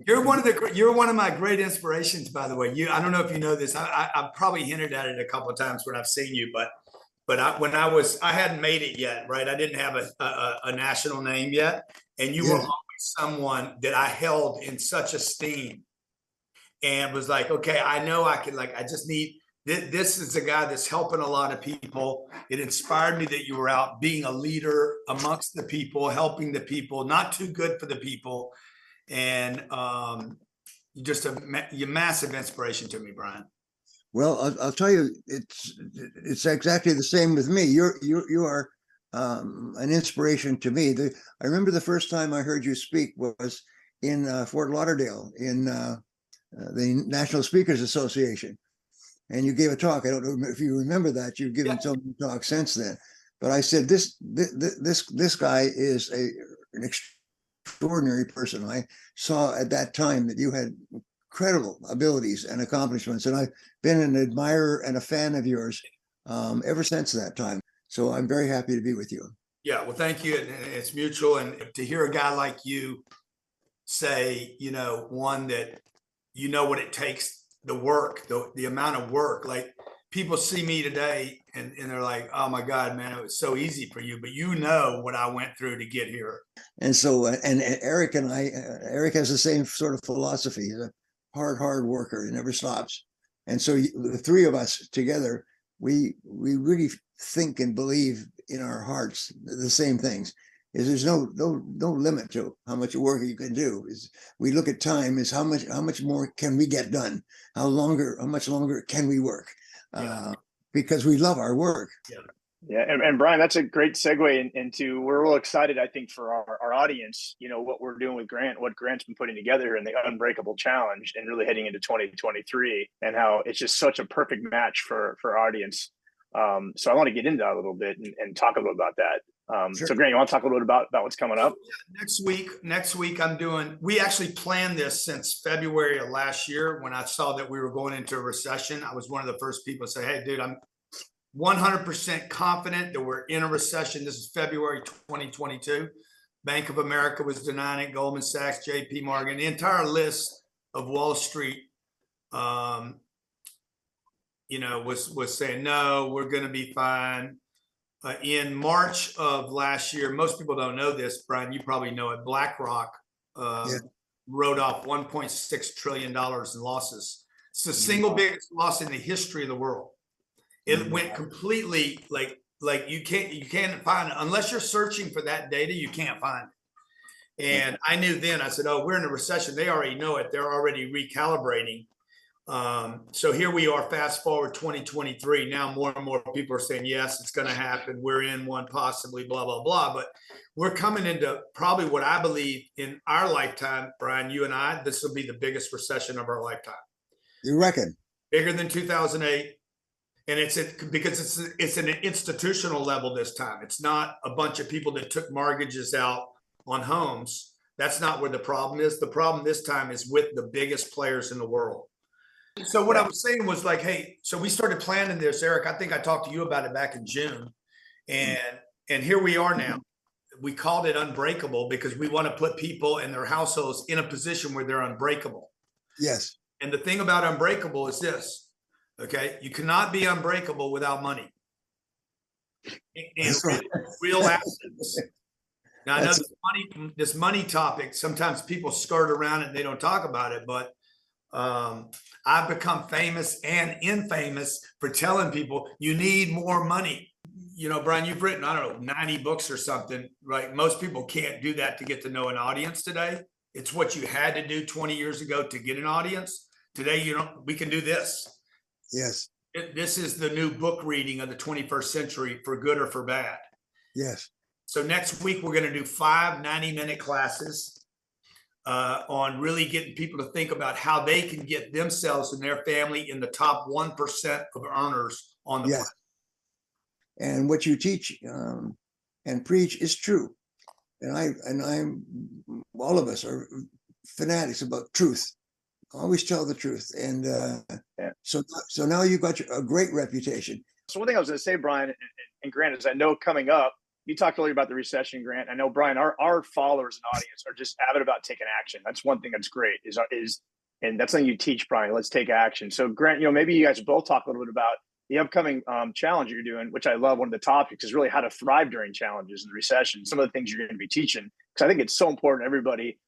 you're one of my great inspirations, by the way. I don't know if you know this. I've probably hinted at it a couple of times when I've seen you, but I hadn't made it yet, right? I didn't have a national name yet, and you were Yes. always someone that I held in such esteem, and was like, okay, I know I can, like, I just need this is a guy that's helping a lot of people. It inspired me that you were out being a leader amongst the people, helping the people, not too good for the people. And just you're massive inspiration to me, Brian. Well, I'll tell you, it's exactly the same with me. You are an inspiration to me. I remember the first time I heard you speak was in Fort Lauderdale in the National Speakers Association, and you gave a talk. I don't know if you remember that. You've given so many talks since then, but I said this guy is an extraordinary person. I saw at that time that you had incredible abilities and accomplishments, and I've been an admirer and a fan of yours ever since that time. So I'm very happy to be with you. Yeah, well, thank you. And it's mutual. And to hear a guy like you say, one that what it takes, the work, the amount of work. Like, people see me today and they're like, oh my God, man, it was so easy for you, but you know what I went through to get here. And so, and Eric and Eric has the same sort of philosophy. He's a hard worker. He never stops. And so the three of us together, we really think and believe in our hearts the same things. Is there's no limit to how much work you can do. Is we look at time as how much more can we get done? How much longer can we work? Because we love our work. Yeah, and Brian, that's a great segue into, we're real excited, I think, for our audience, what we're doing with Grant, what Grant's been putting together in the Unbreakable Challenge, and really heading into 2023, and how it's just such a perfect match for our audience. So I want to get into that a little bit and talk a little about that. Sure. So Grant, you want to talk a little bit about what's coming up? Next week we actually planned this since February of last year. When I saw that we were going into a recession, I was one of the first people to say, hey, dude, I'm 100% confident that we're in a recession. This is February 2022. Bank of America was denying it, Goldman Sachs, JP Morgan, the entire list of Wall Street, was saying, no, we're going to be fine. In March of last year, most people don't know this, Brian, you probably know it, BlackRock wrote off $1.6 trillion in losses. It's the single biggest loss in the history of the world. It went completely like you can't find it unless you're searching for that data. You can't find it. And I knew then. I said, "Oh, we're in a recession." They already know it. They're already recalibrating. So here we are. Fast forward 2023. Now more and more people are saying, "Yes, it's going to happen. We're in one, possibly." Blah blah blah. But we're coming into probably what I believe in our lifetime, Brian. You and I. This will be the biggest recession of our lifetime. You reckon? Bigger than 2008. And because it's an institutional level this time. It's not a bunch of people that took mortgages out on homes. That's not where the problem is. The problem this time is with the biggest players in the world. So what I was saying was like, hey, so we started planning this, Eric. I think I talked to you about it back in June. And here we are now. We called it Unbreakable because we want to put people and their households in a position where they're unbreakable. Yes. And the thing about Unbreakable is this. Okay, you cannot be unbreakable without money and real assets. Now, I know this money topic, sometimes people skirt around it and they don't talk about it, but I've become famous and infamous for telling people you need more money. Brian, you've written, I don't know, 90 books or something, right? Most people can't do that to get to know an audience today. It's what you had to do 20 years ago to get an audience. Today, we can do this. Yes. This is the new book reading of the 21st century, for good or for bad. Yes. So next week, we're going to do 5 90-minute classes on really getting people to think about how they can get themselves and their family in the top 1% of earners on the planet. And what you teach and preach is true. And all of us are fanatics about truth. Always tell the truth. And so now you've got a great reputation. So one thing I was going to say, Brian and Grant, is I know coming up, you talked earlier about the recession, Grant. I know, Brian, our followers and audience are just avid about taking action. That's one thing that's great and that's something you teach, Brian. Let's take action. So Grant, maybe you guys both talk a little bit about the upcoming challenge you're doing, which I love. One of the topics is really how to thrive during challenges and recession. Some of the things you're going to be teaching, because I think it's so important. Everybody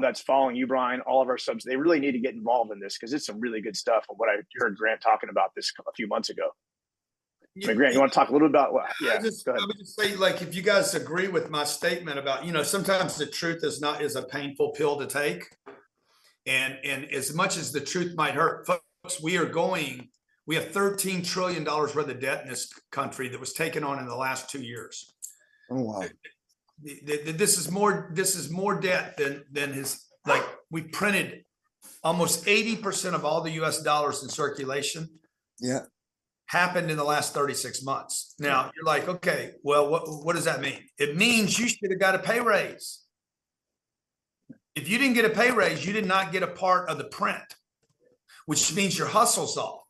that's following you, Brian, all of our subs, they really need to get involved in this because it's some really good stuff. What I heard Grant talking about this a few months ago. Grant, you want to talk a little about what? Yeah, I would just say, like, if you guys agree with my statement about, sometimes the truth is a painful pill to take. And as much as the truth might hurt, folks, we have $13 trillion worth of debt in this country that was taken on in the last 2 years. Oh, wow. This is more debt than we printed almost 80% of all the US dollars in circulation. Yeah. Happened in the last 36 months. Now you're like, okay, well, what does that mean? It means you should have got a pay raise. If you didn't get a pay raise, you did not get a part of the print, which means your hustle's off.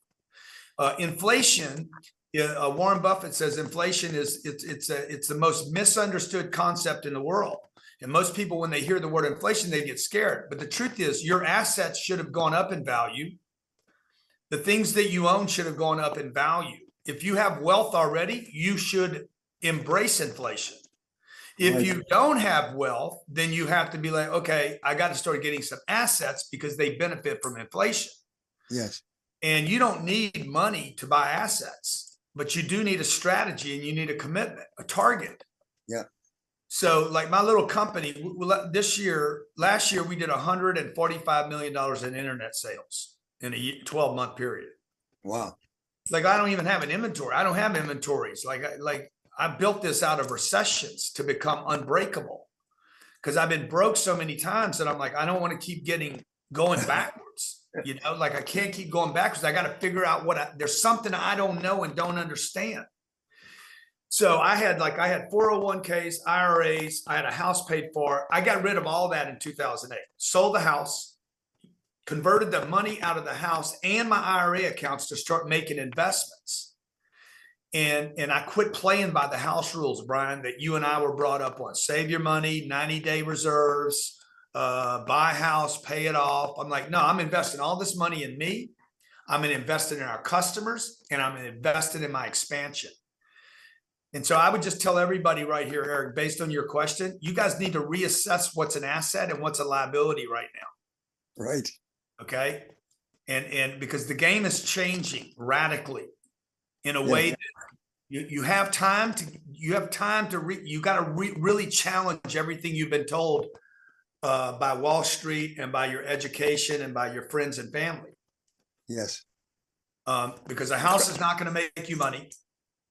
Inflation, Warren Buffett says inflation it's the most misunderstood concept in the world. And most people, when they hear the word inflation, they get scared. But the truth is your assets should have gone up in value. The things that you own should have gone up in value. If you have wealth already, you should embrace inflation. If you don't have wealth, then you have to be like, okay, I got to start getting some assets because they benefit from inflation. Yes. And you don't need money to buy assets, but you do need a strategy and you need a commitment, a target. Yeah. So like my little company, last year, we did $145 million in internet sales in a 12-month period. Wow. Like I don't even have an inventory. I don't have inventories. Like I built this out of recessions to become unbreakable because I've been broke so many times that I'm like, I don't want to keep going backwards. Like I can't keep going backwards. I got to figure out there's something I don't know and don't understand. So I had 401ks, IRAs. I had a house paid for. I got rid of all that in 2008. Sold the house. Converted the money out of the house and my IRA accounts to start making investments. And I quit playing by the house rules, Brian, that you and I were brought up on. Save your money, 90-day reserves, buy a house, pay it off. I'm like, no, I'm investing all this money in me. I'm investing in our customers and I'm investing in my expansion. And so I would just tell everybody right here, Eric, based on your question, you guys need to reassess what's an asset and what's a liability right now. Right. Okay. And because the game is changing radically in a way that you have time to you got to really challenge everything you've been told by Wall Street and by your education and by your friends and family. Yes. Because a house is not going to make you money.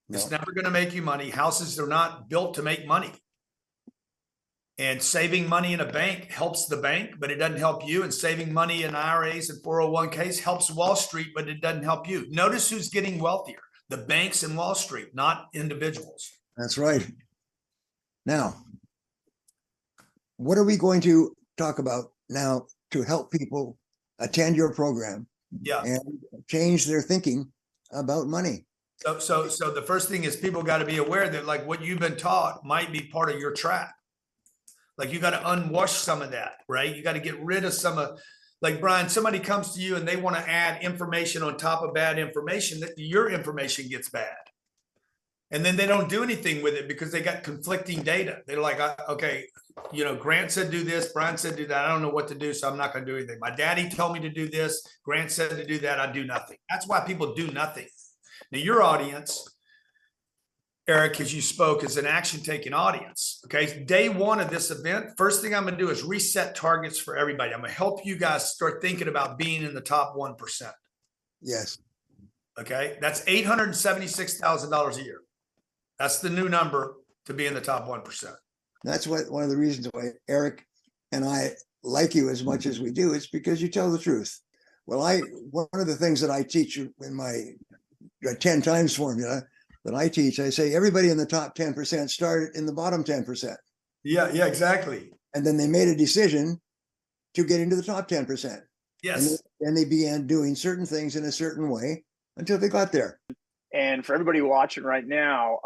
No. It's never going to make you money. Houses are not built to make money. And saving money in a bank helps the bank, but it doesn't help you. And saving money in IRAs and 401ks helps Wall Street, but it doesn't help you. Notice who's getting wealthier, the banks and Wall Street, not individuals. That's right. Now, what are we going to talk about now to help people attend your program and change their thinking about money? So the first thing is people got to be aware that like what you've been taught might be part of your trap. Like you got to unwash some of that, right? You got to get rid of some of, like Brian, somebody comes to you and they want to add information on top of bad information, that your information gets bad. And then they don't do anything with it because they got conflicting data. They're like, okay, Grant said do this, Brian said do that. I don't know what to do, so I'm not going to do anything. My daddy told me to do this. Grant said to do that. I do nothing. That's why people do nothing. Now your audience, Eric, as you spoke, is an action-taking audience. Okay. Day one of this event, first thing I'm going to do is reset targets for everybody. I'm going to help you guys start thinking about being in the top 1%. Yes. Okay. That's $876,000 a year. That's the new number to be in the top 1%. That's one of the reasons why Eric and I like you as much as we do. It's because you tell the truth. Well, one of the things that I teach in my 10 times formula that I teach, I say everybody in the top 10% started in the bottom 10%. Yeah, exactly. And then they made a decision to get into the top 10%. Yes. And then they began doing certain things in a certain way until they got there. And for everybody watching right now,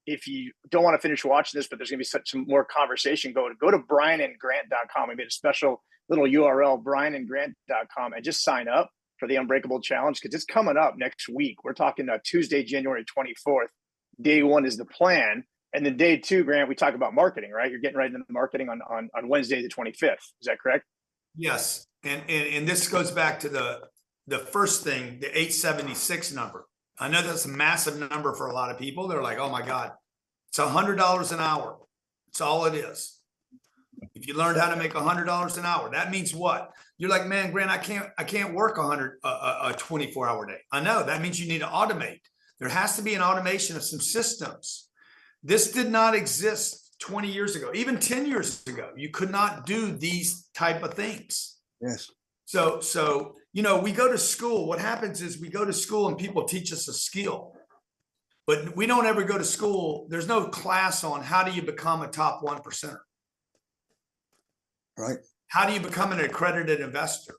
if you don't want to finish watching this, but there's going to be some more conversation, go to brianandgrant.com. We made a special little URL, brianandgrant.com, and just sign up for the Unbreakable Challenge, because it's coming up next week. We're talking Tuesday, January 24th. Day one is the plan. And then day two, Grant, we talk about marketing, right? You're getting right into the marketing on Wednesday, the 25th. Is that correct? Yes. And this goes back to the first thing, the 876 number. I know that's a massive number for a lot of people. They're like, oh my God, it's $100 an hour. That's all it is. If you learned how to make $100 an hour, that means what? You're like, man, Grant, I can't work a 24-hour day. I know that means you need to automate. There has to be an automation of some systems. This did not exist 20 years ago, even 10 years ago. You could not do these type of things. Yes. So, you know, we go to school. What happens is we go to school and people teach us a skill, but we don't ever go to school. There's no class on how do you become a top 1%er? Right. How do you become an accredited investor?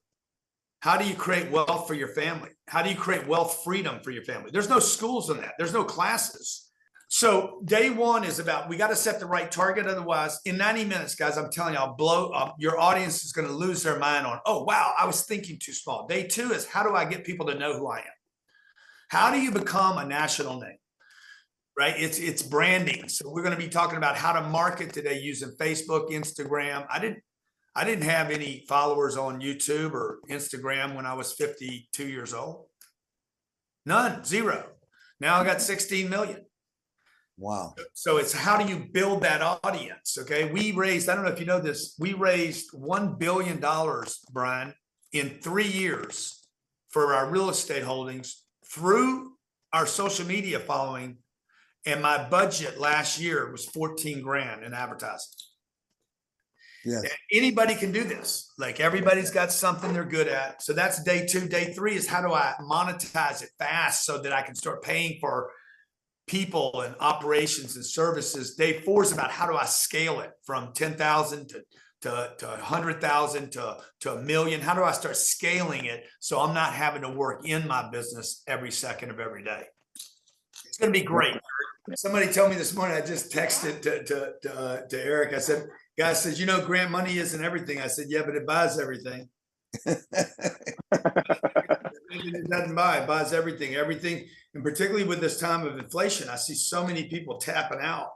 How do you create wealth for your family? How do you create wealth freedom for your family? There's no schools on that. There's no classes. So day one is about, we got to set the right target. Otherwise, in 90 minutes, guys, I'm telling you, I'll blow up. Your audience is going to lose their mind on, oh, wow, I was thinking too small. Day two is, how do I get people to know who I am? How do you become a national name? Right? It's branding. So we're going to be talking about how to market today using Facebook, Instagram. I didn't have any followers on YouTube or Instagram when I was 52 years old. None, zero. Now I got 16 million. Wow. So it's how do you build that audience? Okay. We raised, I don't know if you know this, we raised $1 billion, Brian, in 3 years for our real estate holdings through our social media following. And my budget last year was 14 grand in advertising. Yes. Anybody can do this. Like everybody's got something they're good at. So that's day two. Day three is how do I monetize it fast so that I can start paying for people and operations and services. Day four is about how do I scale it from 10,000 to 100,000 to a million. How do I start scaling it so I'm not having to work in my business every second of every day? It's going to be great. Somebody told me this morning, I just texted to Eric. I said, guy says, you know, Grant, money isn't everything. I said, yeah, but it buys everything. It doesn't buy, it buys everything. And particularly with this time of inflation, I see so many people tapping out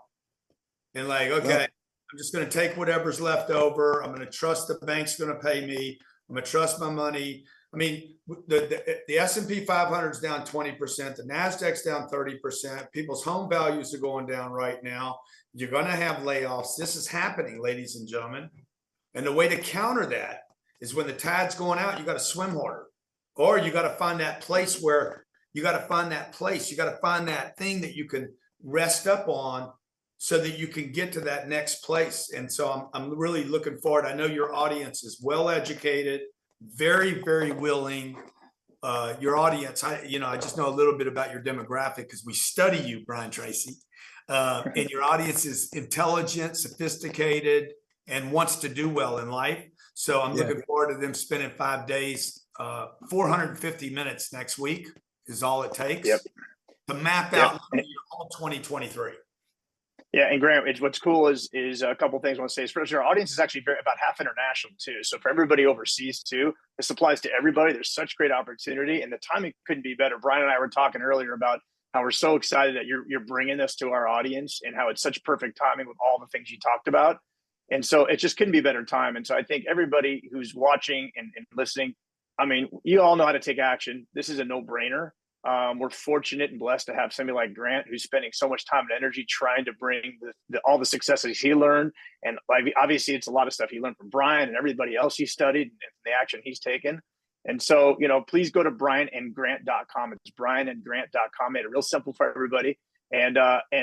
and like, okay, I'm just going to take whatever's left over. I'm going to trust the bank's going to pay me. I'm going to trust my money. I mean, the S&P 500 is down 20%. The NASDAQ's down 30%. People's home values are going down right now. You're going to have layoffs. This is happening, ladies and gentlemen. And the way to counter that is when the tide's going out, you got to swim harder. Or you got to find that place where you got to find that place. You got to find that thing that you can rest up on so that you can get to that next place. And so I'm really looking forward. I know your audience is well educated, very, very willing. Your audience, I just know a little bit about your demographic because we study you, Brian Tracy. And your audience is intelligent, sophisticated, and wants to do well in life. So I'm looking forward to them spending 5 days, 450 minutes next week is all it takes to map out all 2023. Yeah, and Grant, what's cool is a couple of things I want to say. Is first, our audience is actually about half international too. So for everybody overseas too, this applies to everybody. There's such great opportunity, and the timing couldn't be better. Brian and I were talking earlier about how we're so excited that you're bringing this to our audience, and how it's such perfect timing with all the things you talked about. And so it just couldn't be a better time. And so I think everybody who's watching and listening, I mean, you all know how to take action. This is a no-brainer. We're fortunate and blessed to have somebody like Grant who's spending so much time and energy trying to bring all the successes he learned. And obviously it's a lot of stuff he learned from Brian and everybody else he studied and the action he's taken. And so, please go to brianandgrant.com. It's brianandgrant.com. Made it real simple for everybody. And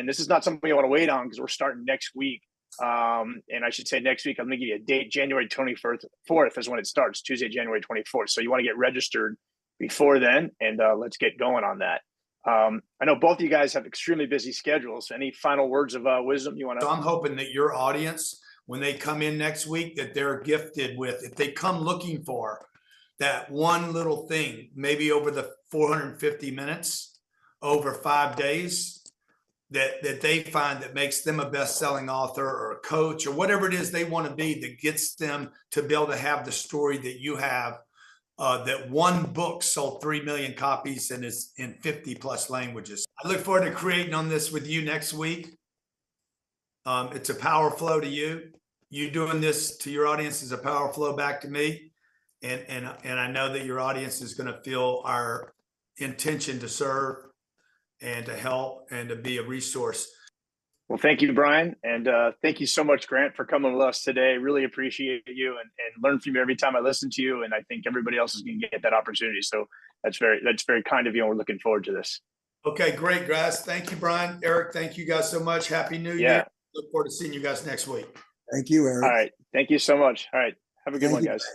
this is not something you want to wait on because we're starting next week. And I should say next week, I'm going to give you a date. January 24th is when it starts, Tuesday, January 24th. So you want to get registered before then, and let's get going on that. I know both of you guys have extremely busy schedules. Any final words of wisdom you want to? So I'm hoping that your audience, when they come in next week, that they're gifted with, if they come looking for that one little thing, maybe over the 450 minutes, over 5 days that they find that makes them a best-selling author or a coach or whatever it is they want to be, that gets them to be able to have the story that you have, that one book sold 3 million copies and is in 50 plus languages. I look forward to creating on this with you next week. It's a power flow to you. You doing this to your audience is a power flow back to me. And I know that your audience is going to feel our intention to serve and to help and to be a resource. Well, thank you, Brian. And thank you so much, Grant, for coming with us today. Really appreciate you and learn from you every time I listen to you. And I think everybody else is going to get that opportunity. So that's very kind of you. And we're looking forward to this. Okay, great, guys. Thank you, Brian. Eric, thank you guys so much. Happy New Year. Look forward to seeing you guys next week. Thank you, Eric. All right. Thank you so much. All right. Have a good one, guys.